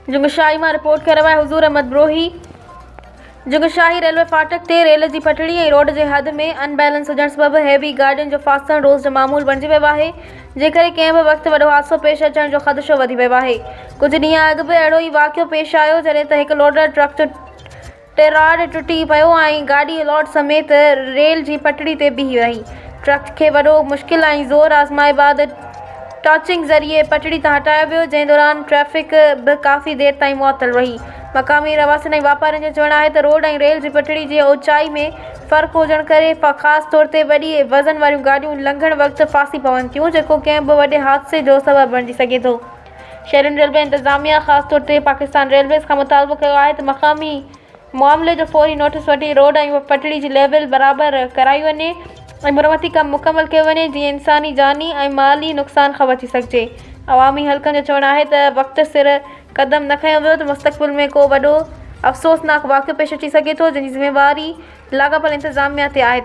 जुंगशाही में रिपोर्ट कर रहा है हुजूर अहमद ब्रोही। जुंगशाही रेलवे फाटक ते रेल की पटड़ी और रोड के हद में अनबैलेंस हुजण सबब हैवी गाड़ियों जो फासण रोज़ जो मामूल बणिजी वियो आहे, जेकरे कंहिं बि वक्त वॾो हादसो पेश अचण जो ख़दशो वधी वियो आहे। कुछ ॾींहं अॻु भी अहिड़ो ई वाक़ियो पेश आयो जॾहिं त हिकु लोडर ट्रक जो टेराड टुटी पियो ऐं गाड़ी लोड समेत रेल की पटड़ी ते बीही रही। ट्रक के वॾो मुश्किल ऐं ज़ोर आज़माए बाद टॉचिंग ज़रिए पटड़ी तां हटायो वियो, जंहिं दौरान ट्रैफिक भी काफ़ी देर ताईं मुअत्तल रही। मक़ामी रवासियुनि ऐं वापारियुनि जो चवणु आहे त रोड ऐं रेल जी पटड़ी जी ऊचाई में फ़र्क़ु हुजण करे ख़ासि तौर ते वॾी वज़न वारियूं गाॾियूं लंघण वक़्तु फासी पवनि थियूं, जेको कंहिं बि वॾे हादसे जो सबबु बणिजी सघे थो। शहरी रेलवे इंतज़ामिया ख़ासि तौर ते पाकिस्तान रेलवेज़ खां मुतालबो कयो आहे त मक़ामी मामले जो फौरी नोटिस वठी रोड ऐं पटड़ी जी लेवल बराबरि कराई वञे ऐं मुरमती कमु मुकमल कयो वञे, जीअं इंसानी जानी ऐं माली नुक़सान खां बची सघिजे। अवामी हलकनि जो चवणु आहे त वक़्तु सिर क़दम न खयो वियो त मुस्तक़बिल में को वॾो अफ़सोसनाक वाक़ियो पेश अची सघे थो, जंहिंजी ज़िम्मेवारी लाॻापियल इंतज़ामिया ते आहे।